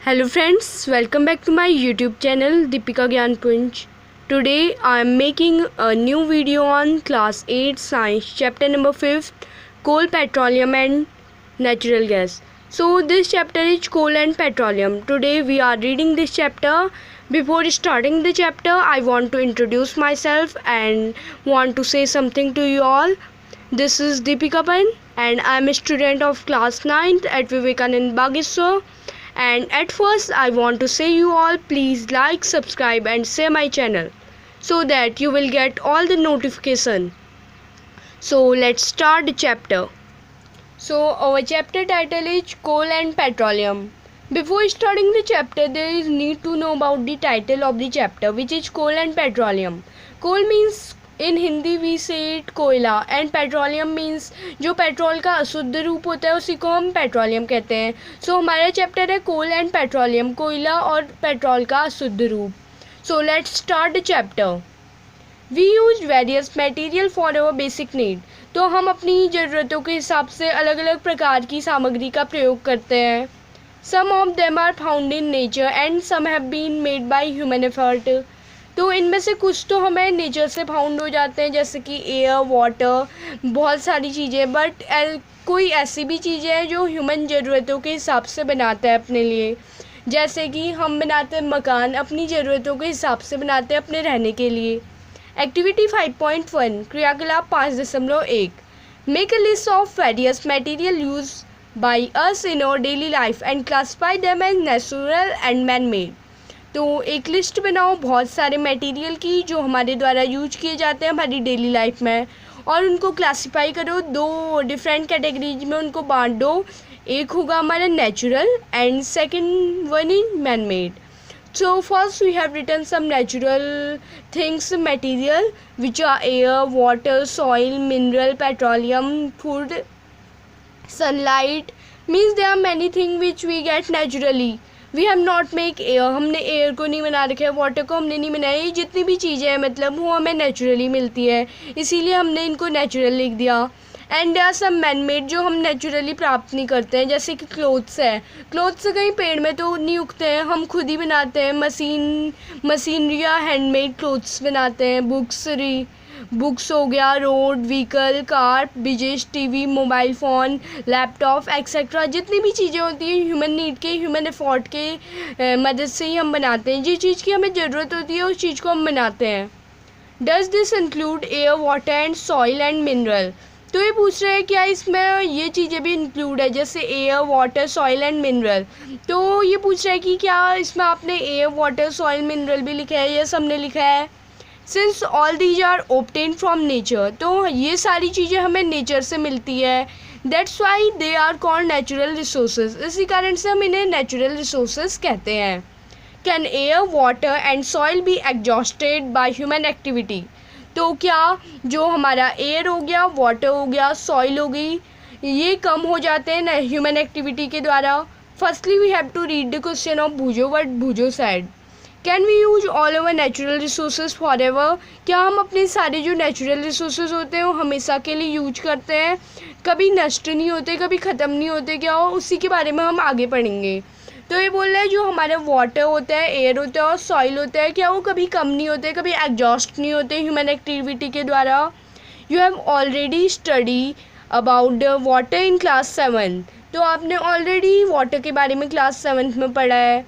Hello friends, welcome back to my YouTube channel Deepika Gyanpunj. Today I am making a new video on class 8 science chapter number 5 coal, petroleum and natural gas. So this chapter is coal and petroleum. Today we are reading this chapter. Before starting the chapter I want to introduce myself and want to say something to you all. This is Deepika Pan and I am a student of class 9th at Vivekanand Bageshwar. And at first I want to say you all please like, subscribe and share my channel so that you will get all the notification. So let's start the chapter. So our chapter title is coal and petroleum. Before starting the chapter there is need to know about the title of the chapter, which is coal and petroleum. Coal means in Hindi we say it कोयला and petroleum means जो petrol का अशुद्ध रूप होता है उसी को हम पेट्रोलियम कहते हैं. सो हमारा चैप्टर है कोल एंड पेट्रोलियम, कोयला और पेट्रोल का अशुद्ध रूप. So let's start the chapter. We use various material for our basic need. तो हम अपनी ज़रूरतों के हिसाब से अलग अलग प्रकार की सामग्री का प्रयोग करते हैं. Some of them are found in nature and some have been made by human effort. तो इनमें से कुछ तो हमें नेचर से फाउंड हो जाते हैं, जैसे कि एयर, वाटर, बहुत सारी चीज़ें. बट कोई ऐसी भी चीज़ें हैं जो ह्यूमन ज़रूरतों के हिसाब से बनाता है अपने लिए. जैसे कि हम बनाते हैं मकान, अपनी ज़रूरतों के हिसाब से बनाते हैं अपने रहने के लिए. एक्टिविटी 5.1 क्रियाकलाप 5.1 make a list of various material use by us in our daily life and classify them as natural and man made. तो एक लिस्ट बनाओ बहुत सारे मटेरियल की जो हमारे द्वारा यूज किए जाते हैं हमारी डेली लाइफ में, और उनको क्लासिफाई करो, दो डिफरेंट कैटेगरीज में उनको बांट दो. एक होगा हमारा natural and second one is man made. So first we have written some natural things material which are air, water, soil, mineral, petroleum, food, sunlight. Means there are many thing which we get naturally. We have not make air, हमने air को नहीं बना रखा है, water को हमने नहीं बनाया. ये जितनी भी चीज़ें हैं मतलब वो हमें नेचुरली मिलती है, इसीलिए हमने इनको नेचुरल लिख दिया. And there are some man made जो हम नेचुरली प्राप्त नहीं करते हैं, जैसे कि क्लोथ्स है. क्लोथ्स कहीं पेड़ में तो नहीं उगते हैं, हम खुद ही बनाते हैं. मशीनरी या हैंडमेड क्लोथ्स बनाते हैं. बुक्स हो गया, road, vehicle, car, bridges, TV, mobile phone, laptop etcetera. जितनी भी चीज़ें होती हैं ह्यूमन नीड के, ह्यूमन एफर्ट के मदद से ही हम बनाते हैं. जिस चीज़ की हमें ज़रूरत होती है उस चीज़ को हम बनाते हैं. Does this include air, water and soil and mineral. तो ये पूछ रहे हैं क्या इसमें ये चीज़ें भी इंक्लूड है, जैसे air, water, soil and mineral. तो ये पूछ रहा है कि क्या इसमें आपने एयर, वाटर, सॉइल, मिनरल भी लिखा है. यस, हमने लिखा है. Since all these are obtain from nature, तो ये सारी चीज़ें हमें नेचर से मिलती है. That's why they are called natural resources. इसी कारण से हम इन्हें नेचुरल रिसोर्सेज कहते हैं. Can air, water and soil be exhausted by human activity. तो क्या जो हमारा एयर हो गया, वाटर हो गया, सॉइल हो गई, ये कम हो जाते हैं ना ह्यूमन एक्टिविटी के द्वारा. Firstly we have to read the question of भुजो. बट भुजो side can we use all over natural resources forever. क्या हम अपने सारे जो नेचुरल रिसोर्सेज होते हैं वो हमेशा के लिए यूज करते हैं, कभी नष्ट नहीं होते, कभी ख़त्म नहीं होते क्या हो, उसी के बारे में हम आगे पढ़ेंगे. तो ये बोल रहा है जो हमारा वाटर होता है, एयर होता है और सॉइल होता है, क्या वो कभी कम नहीं होते, कभी एग्जॉस्ट नहीं होते ह्यूमन एक्टिविटी के द्वारा. You have already study about the water in class 7. तो आपने ऑलरेडी वाटर के बारे में क्लास 7th में पढ़ा है.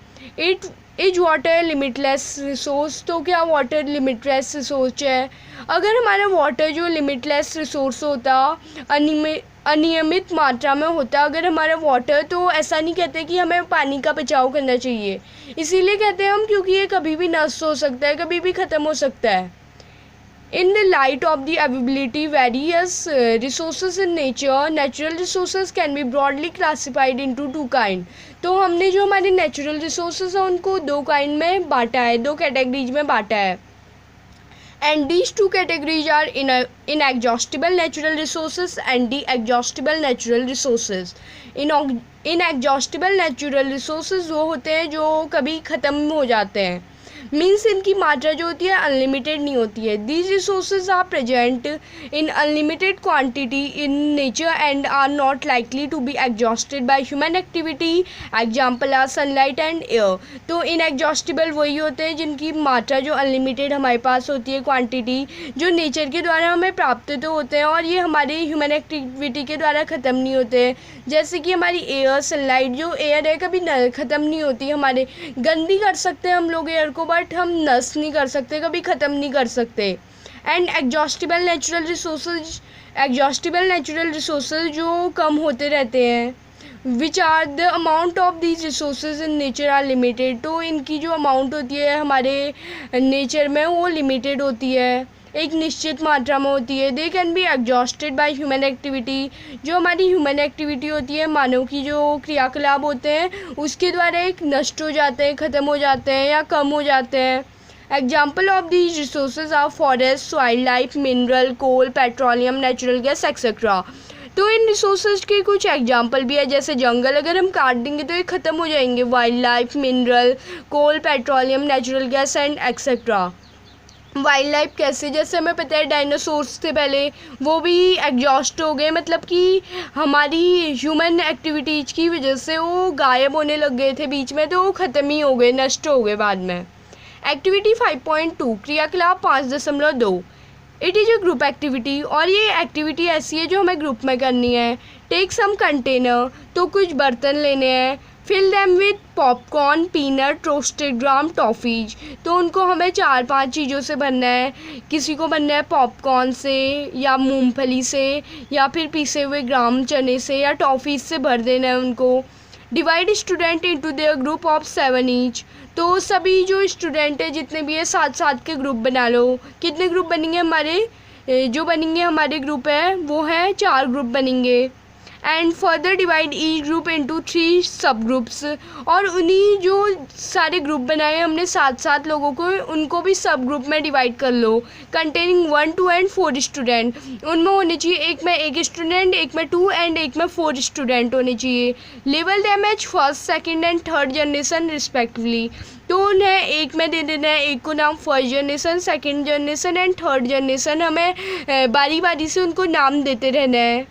Is water limitless resource. तो क्या वाटर लिमिटलेस रिसोर्स है. अगर हमारा वाटर जो लिमिटलेस रिसोर्स होता, अनियमित मात्रा में होता अगर हमारा वाटर, तो ऐसा नहीं कहते कि हमें पानी का बचाव करना चाहिए. इसीलिए कहते हैं हम क्योंकि ये कभी भी नष्ट हो सकता है, कभी भी ख़त्म हो सकता है. In the light of the availability various resources in nature, natural resources can be broadly classified into two kind. तो हमने जो हमारे नेचुरल रिसोर्सेज हैं उनको दो काइंड में बांटा है, दो कैटेगरीज में बांटा है. And these two categories are inexhaustible natural resources and de-exhaustible natural resources. inexhaustible natural resources वो होते हैं जो कभी ख़त्म हो जाते हैं. मीन्स इनकी मात्रा जो होती है अनलिमिटेड नहीं होती है। These resources are present in unlimited quantity in nature and are not likely to be exhausted by human activity. Example are sunlight and air. तो इनएग्जॉस्टेबल वही होते हैं जिनकी मात्रा जो अनलिमिटेड हमारे पास होती है, क्वांटिटी जो नेचर के द्वारा हमें प्राप्त तो होते हैं और ये हमारे ह्यूमन एक्टिविटी के द्वारा ख़त्म नहीं होते हैं। जैसे कि हमारी एयर, सनलाइट जो एयर है कभी ख़त्म नहीं होती। हमारे गंदी कर सकते हैं हम लोग एयर को, बट हम नष्ट नहीं कर सकते, कभी ख़त्म नहीं कर सकते। एंड एग्जॉस्टेबल नेचुरल रिसोर्सेज जो कम होते रहते हैं, which are the amount of these resources in nature are limited. तो इनकी जो अमाउंट होती है हमारे नेचर में वो लिमिटेड होती है, एक निश्चित मात्रा में होती है। They can be exhausted by human activity. जो हमारी ह्यूमन एक्टिविटी होती है, मानव की जो क्रियाकलाप होते हैं उसके द्वारा एक नष्ट हो जाते हैं, ख़त्म हो जाते हैं या कम हो जाते हैं। Example of these resources are forest, wild life, mineral, coal, petroleum, natural gas etcetera. तो इन रिसोर्सेज के कुछ एग्जाम्पल भी है, जैसे जंगल अगर हम काट देंगे तो ये ख़त्म हो जाएंगे, wild life, mineral, coal, petroleum, natural gas and etcetera. Wild life कैसे, जैसे हमें पता है डायनासोर्स थे पहले, वो भी एग्जॉस्ट हो गए, मतलब कि हमारी ह्यूमन एक्टिविटीज़ की वजह से वो गायब होने लग गए थे बीच में, तो वो ख़त्म ही हो गए, नष्ट हो गए बाद में। एक्टिविटी 5.2 क्रियाकलाप 5.2 it is a group activity. और ये एक्टिविटी ऐसी है जो हमें ग्रुप में करनी है। टेक सम कंटेनर, तो कुछ बर्तन लेने हैं, fill them with popcorn, peanut, roasted gram, toffees. तो उनको हमें 4-5 चीज़ों से भरना है। किसी को भरना है पॉपकॉर्न से या मूंगफली से या फिर पीसे हुए ग्राम चने से या टॉफ़ीज से भर देना है उनको। Divide student into their group of 7 each. तो सभी जो स्टूडेंट है जितने भी है 7-7 के ग्रुप बना लो। कितने ग्रुप बनेंगे हमारे, जो बनेंगे हमारे ग्रुप है वो है 4 ग्रुप बनेंगे। And further divide each group into 3 सब ग्रुप्स। और उन्हीं जो सारे ग्रुप बनाए हमने 7-7 लोगों को, उनको भी सब ग्रुप में डिवाइड कर लो। Containing 1, 2 and 4 student. उनमें होने चाहिए एक में 1 स्टूडेंट, एक में 2 एंड एक में 4 स्टूडेंट होने चाहिए। Level them as first, second and third generation respectively. तो उन्हें एक में दे देना है, एक को नाम first generation, second generation and third generation. हमें बारी बारी से उनको नाम देते रहना है।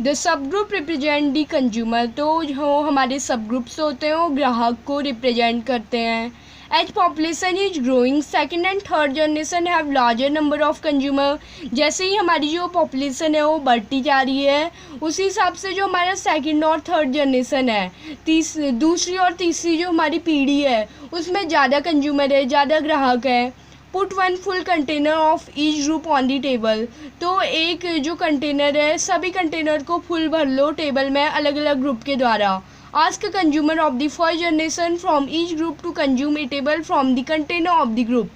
The sub group represent the consumer. तो जो हमारे सब ग्रुप्स होते हैं वो ग्राहक को रिप्रेजेंट करते हैं। As population is growing, second and third generation have larger number of consumer. जैसे ही हमारी जो पॉपुलेशन है वो बढ़ती जा रही है, उसी हिसाब से जो हमारा सेकेंड और थर्ड जनरेशन है, दूसरी और तीसरी जो हमारी पीढ़ी है, उसमें ज़्यादा कंज्यूमर है, ज़्यादा ग्राहक है। Put 1 full container of each group on the table. तो एक जो कंटेनर है, सभी कंटेनर को फुल भर लो टेबल में अलग अलग ग्रुप के द्वारा। Ask consumer of the first generation from each group to consume eatable from the container of the group.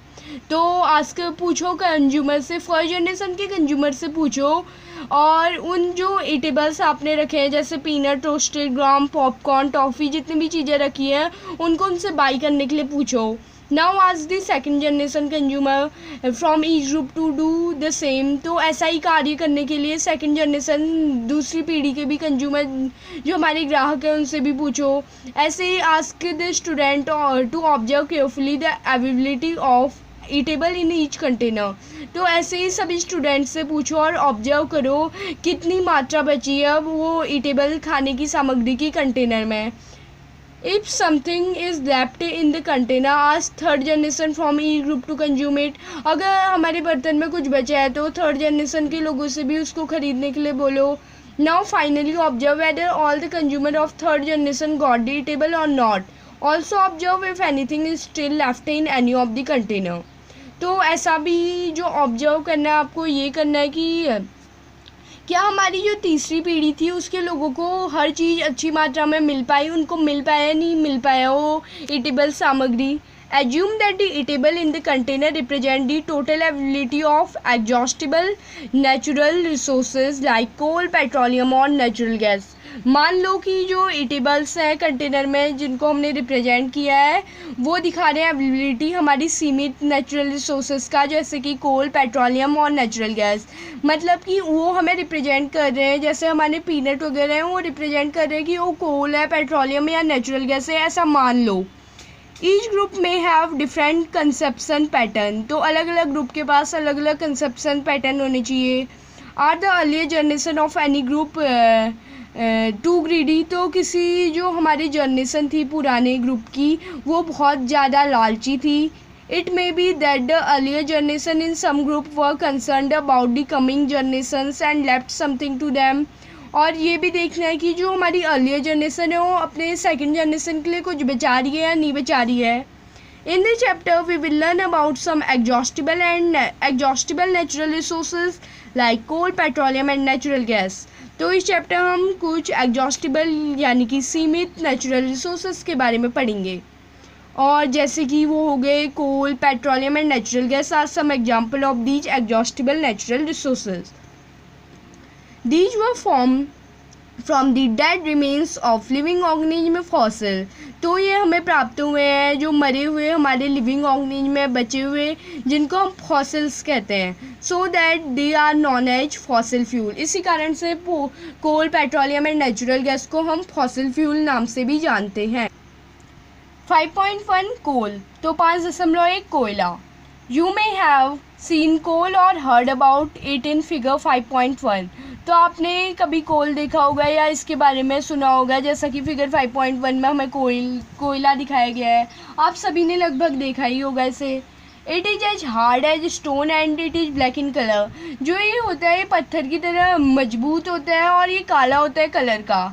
तो आस्क पूछो कंज्यूमर से, फर्स्ट जनरेशन के कंज्यूमर से पूछो, और उन जो ईटेबल्स आपने रखे हैं जैसे पीनट, रोस्टेड ग्राम, पॉपकॉर्न, टॉफ़ी, जितनी भी चीज़ें रखी हैं उनको उनसे बाई करने के लिए पूछो। Now ask the second generation consumer from each group to do the same. तो ऐसा ही कार्य करने के लिए सेकेंड जनरेशन, दूसरी पीढ़ी के भी कंज्यूमर जो हमारे ग्राहक हैं उनसे भी पूछो। ऐसे ही ask the student to observe carefully the availability of eatable in each container. तो ऐसे ही सभी स्टूडेंट से पूछो और ऑब्जर्व करो कितनी मात्रा बची है अब वो ईटेबल खाने की सामग्री की कंटेनर में। If something is left in the container, ask third generation from each group to consume it. अगर हमारे बर्तन में कुछ बचा है तो थर्ड जनरेशन के लोगों से भी उसको खरीदने के लिए बोलो। Now finally observe whether all the consumer of third generation got the eatable or not. Also observe if anything is still left in any of the container. तो ऐसा भी जो ऑब्जर्व करना है आपको, ये करना है कि क्या हमारी जो तीसरी पीढ़ी थी उसके लोगों को हर चीज़ अच्छी मात्रा में मिल पाई, उनको मिल पाया नहीं मिल पाया वो ईटेबल सामग्री। Assume that the eatable in the container represent the total availability of exhaustible natural resources like coal, petroleum और नेचुरल गैस। मान लो कि जो ईटेबल्स हैं कंटेनर में जिनको हमने रिप्रेजेंट किया है वो दिखा रहे हैं अवेलेबिलिटी हमारी सीमित नेचुरल रिसोर्सेज का, जैसे कि कोल, पेट्रोलियम और नेचुरल गैस। मतलब कि वो हमें रिप्रेजेंट कर रहे हैं, जैसे हमारे पीनट वगैरह हैं वो रिप्रेजेंट कर रहे हैं कि वो कोल है, पेट्रोलियम या नेचुरल गैस है, ऐसा मान लो। ईच ग्रुप में हैव डिफरेंट कंसेप्शन पैटर्न, तो अलग अलग ग्रुप के पास अलग अलग कंसेप्शन पैटर्न होने चाहिए। Are the earlier generation of any group too greedy, तो किसी जो हमारी जनरेशन थी पुराने ग्रुप की वो बहुत ज़्यादा लालची थी। It may be that the earlier generation in some group were concerned about the coming generations and left something to them, और ये भी देखना है कि जो हमारी अर्लियर जनरेशन है वो अपने सेकंड जनरेशन के लिए कुछ बचा रही है या नहीं बचा रही है। In this chapter we will learn about some exhaustible natural resources like coal, petroleum and natural gas. तो इस चैप्टर हम कुछ एग्जॉस्टिबल यानी कि सीमित नेचुरल रिसोर्सेज के बारे में पढ़ेंगे, और जैसे कि वो हो गए coal, petroleum and natural gas are some example of these exhaustible natural resources. These were formed from the dead remains of living organism fossil, तो ये हमें प्राप्त हुए हैं जो मरे हुए हमारे लिविंग ऑर्गेनिज्म में बचे हुए जिनको हम फॉसिल्स कहते हैं। So that they are known as fossil fuel, इसी कारण से coal, petroleum and natural gas को हम फॉसिल फ्यूल नाम से भी जानते हैं। 5.1 कोल, तो 5.1 कोयला। यू मे हैव सीन कोल और heard about it in figure 5.1, तो आपने कभी कोल देखा होगा या इसके बारे में सुना होगा, जैसा कि फिगर 5.1 में हमें कोयला दिखाया गया है। आप सभी ने लगभग देखा ही होगा इसे। It is as hard as stone and it is black in colour, जो ये होता है पत्थर की तरह मजबूत होता है और ये काला होता है कलर का।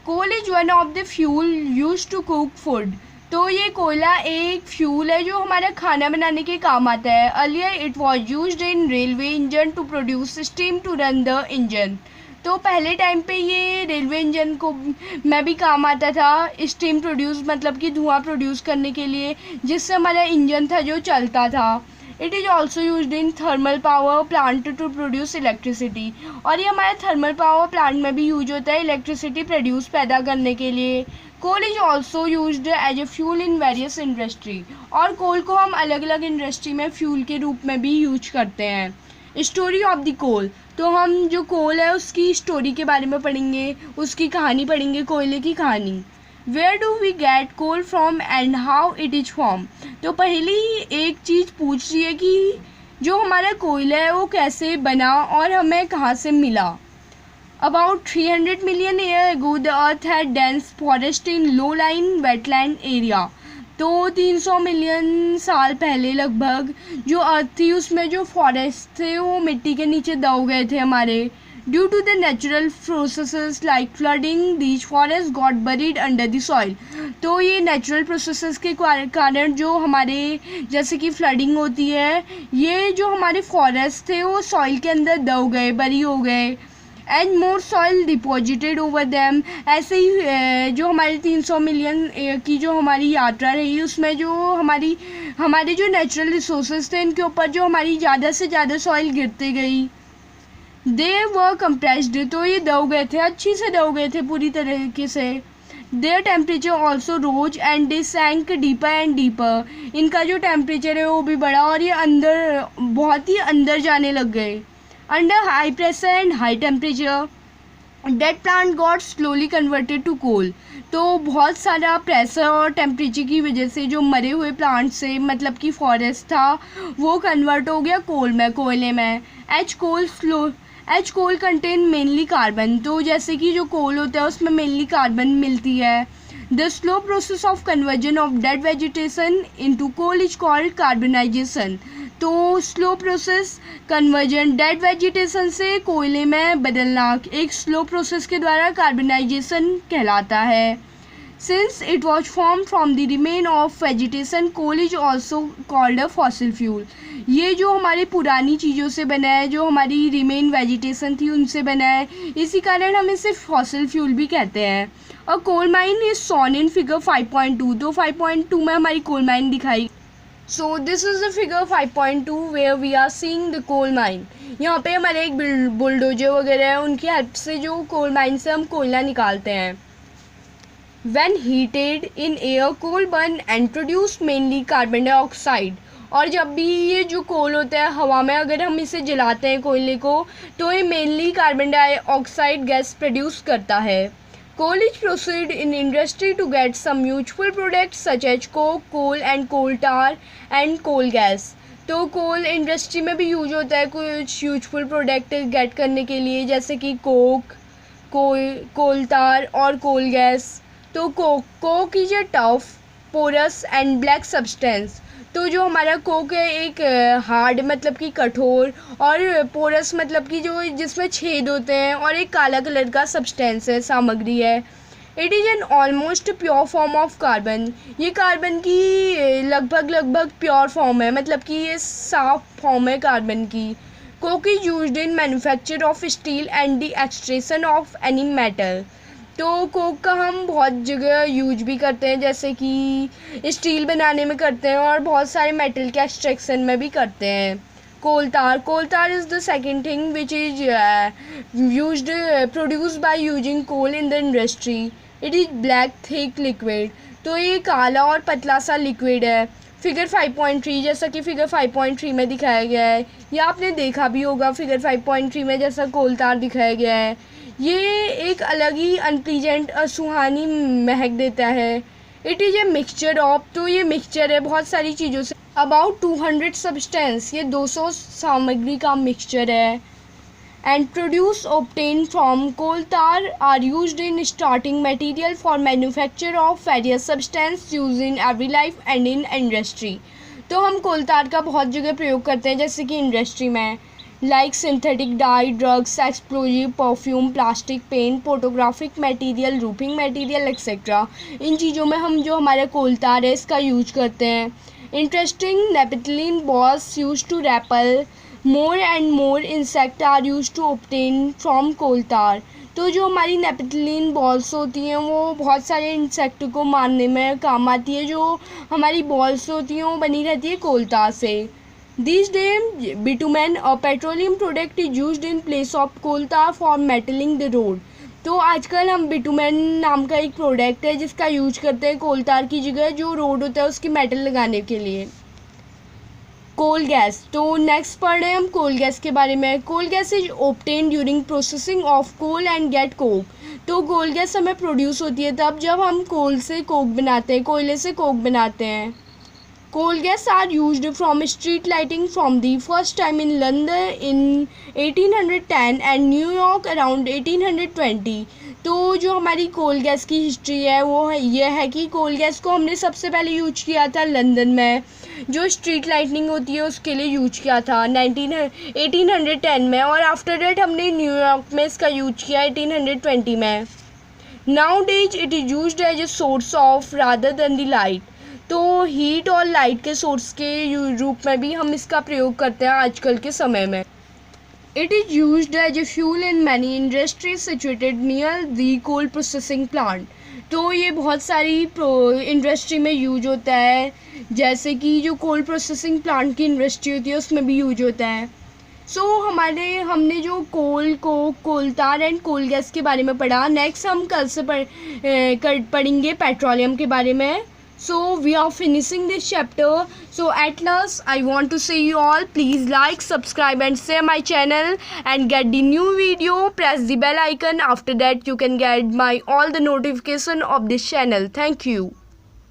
Coal is one of the fuel use to cook food, तो ये कोयला एक फ्यूल है जो हमारा खाना बनाने के काम आता है। Earlier it was used in railway engine to produce steam to run the engine, तो पहले टाइम पे ये रेलवे इंजन को में भी काम आता था, स्टीम प्रोड्यूस मतलब कि धुआं प्रोड्यूस करने के लिए, जिससे हमारा इंजन था जो चलता था। It is also used in thermal power plant to produce electricity, और ये हमारे थर्मल पावर प्लांट में भी यूज होता है इलेक्ट्रिसिटी प्रोड्यूस पैदा करने के लिए। Coal is also used as a fuel in various industry, और कोल को हम अलग अलग इंडस्ट्री में फ्यूल के रूप में भी यूज करते हैं। स्टोरी ऑफ द कोल, तो हम जो कोल है उसकी स्टोरी के बारे में पढ़ेंगे, उसकी कहानी पढ़ेंगे, कोयले की कहानी। Where do we get coal from and how it is form, तो पहले ही एक चीज़ पूछ रही है कि जो हमारा कोयला है वो कैसे बना और हमें कहाँ से मिला। About 300 million years ago, the Earth had dense forest in low-lying wetland area. तो 300 मिलियन साल पहले लगभग जो अर्थ थी उसमें जो फॉरेस्ट थे वो मिट्टी के नीचे दब गए थे हमारे। Due to the natural processes like flooding these forest got buried under the soil, तो ये नेचुरल प्रोसेसेस के कारण जो हमारे जैसे कि फ्लडिंग होती है, ये जो हमारे फॉरेस्ट थे वो सॉइल के अंदर दब गए, बरी हो गए। And more soil deposited over them, ऐसे ही जो हमारी 300 मिलियन की जो हमारी यात्रा रही उसमें जो हमारे जो नेचुरल रिसोर्सेज थे इनके ऊपर जो हमारी ज़्यादा से ज़्यादा सॉइल गिरती गई। दे वर कंप्रेस्ड, तो ये दब गए थे, अच्छी से दब गए थे पूरी तरीके से। Their temperature also rose and they sank deeper and deeper, इनका जो टेम्परेचर है वो भी बढ़ा और ये अंदर बहुत ही अंदर जाने लग गए। Under high pressure and high temperature, that plant got slowly converted to coal, तो बहुत सारा प्रेशर और टेम्परेचर की वजह से जो मरे हुए प्लांट से मतलब कि फॉरेस्ट था वो कन्वर्ट हो गया कोल में, कोयले में। एच कोल कंटेन मेनली कार्बन, तो जैसे कि जो कोल होता है उसमें मेनली कार्बन मिलती है। The slow process of conversion of dead vegetation into coal is called carbonisation, तो slow process conversion dead vegetation से कोयले में बदलना एक स्लो प्रोसेस के द्वारा कार्बनाइजेशन कहलाता है। Since it was form from the remain of vegetation, coal is also called a fossil fuel, ये जो हमारी पुरानी चीज़ों से बना है, जो हमारी रिमेन वेजिटेशन थी उनसे बना है, इसी कारण हम इसे फॉसिल फ्यूल भी कहते हैं। और coal mine is shown in figure 5.2, तो 5.2 में हमारी कोल माइन दिखाई। So this is the figure 5.2 where we are seeing the coal mine. यहाँ पे हमारे एक बुलडोजर वगैरह है, उनकी हेल्प से जो कोल माइन से हम कोयला निकालते हैं। When heated in air, coal burn and produce mainly carbon dioxide. और जब भी ये जो कोल होता है हवा में अगर हम इसे जलाते हैं कोयले को, तो ये mainly carbon dioxide gas produce करता है। Coal is processed in industry to get some useful products such as coke, coal and coal tar and coal gas. तो कोल इंडस्ट्री में भी यूज होता है कुछ यूजफुल प्रोडक्ट गेट करने के लिए, जैसे कि कोक, कोल तार और कोल गैस. तो coke is a tough, porous and black substance. तो जो हमारा कोक है एक हार्ड मतलब कि कठोर, और पोरस मतलब कि जो जिसमें छेद होते हैं, और एक काला कलर का सब्सटेंस है, सामग्री है. It is an almost pure form of carbon. ये कार्बन की लगभग प्योर फॉर्म है, मतलब कि ये साफ फॉर्म है कार्बन की. Coke is used in manufacture of steel and the extraction of any metal. तो कोक का हम बहुत जगह यूज भी करते हैं, जैसे कि स्टील बनाने में करते हैं और बहुत सारे मेटल के एक्सट्रैक्शन में भी करते हैं. Coal tar is the second thing which is used produced by using coal in the industry. It is black thick liquid. तो ये काला और पतला सा लिक्विड है. फिगर 5.3 जैसा कि फिगर 5.3 में दिखाया गया है, या आपने देखा भी होगा फिगर 5.3 में जैसा कोल तार दिखाया गया है. ये एक अलग ही अनप्लीजेंट सुहानी महक देता है. It is a mixture of, तो ये मिक्सचर है बहुत सारी चीज़ों से. अबाउट 200 सब्सटेंस, ये 200 सामग्री का मिक्सचर है. And produce obtain from coal tar are used in starting material for manufacture of various substance use in every life and in industry. तो हम कोल तार का बहुत जगह प्रयोग करते हैं, जैसे कि इंडस्ट्री में, like synthetic dye, drugs, explosive, perfume, plastic, paint, photographic material, roofing material etcetera. इन चीज़ों में हम जो हमारा कोल तार है इसका यूज करते हैं. Interesting, naphthalene balls use to repel more and more insect are use to obtain from coal tar. तो जो हमारी नेपथलीन बॉल्स होती हैं वो बहुत सारे इंसेक्ट को मारने में काम आती है. जो हमारी बॉल्स होती हैं वो बनी रहती है कोल तार से. These days, bitumen, a petroleum product, is used in place of coal tar for metaling the road. तो आजकल हम बिटुमेन नाम का एक प्रोडक्ट है जिसका यूज करते हैं कोल तार की जगह, जो रोड होता है उसकी मेटल लगाने के लिए. कोल गैस. तो नेक्स्ट पढ़ रहे हैं हम कोल गैस के बारे में. Coal gas is obtain during processing of coal and get coke. तो कोल गैस हमें प्रोड्यूस होती है तब जब हम कोल से कोक बनाते हैं, कोयले से कोक बनाते हैं. Coal gas are used from street lighting from the first time in London in 1810 and New York around 1820. तो जो हमारी कोल गैस की हिस्ट्री है वो ये है कि कोल गैस को हमने सबसे पहले यूज किया था लंदन में, जो स्ट्रीट लाइटनिंग होती है उसके लिए यूज किया था 1810 में, और आफ्टर डेट हमने न्यूयॉर्क में इसका यूज किया 1820 में. Nowadays it is used as a source of rather than the light. तो हीट और लाइट के सोर्स के रूप में भी हम इसका प्रयोग करते हैं आजकल के समय में. It is used as a fuel in many industries situated near the coal processing plant. तो ये बहुत सारी इंडस्ट्री में यूज होता है, जैसे कि जो कोल प्रोसेसिंग प्लांट की इंडस्ट्री होती है उसमें भी यूज होता है. हमने जो कोल तार एंड कोल गैस के बारे में पढ़ा. नेक्स्ट हम कल से पढ़ेंगे पेट्रोलियम के बारे में. So we are finishing this chapter. So at last I want to say you all, please like, subscribe and share my channel and get the new video. Press the bell icon. After that you can get my all the notification of this channel. Thank you.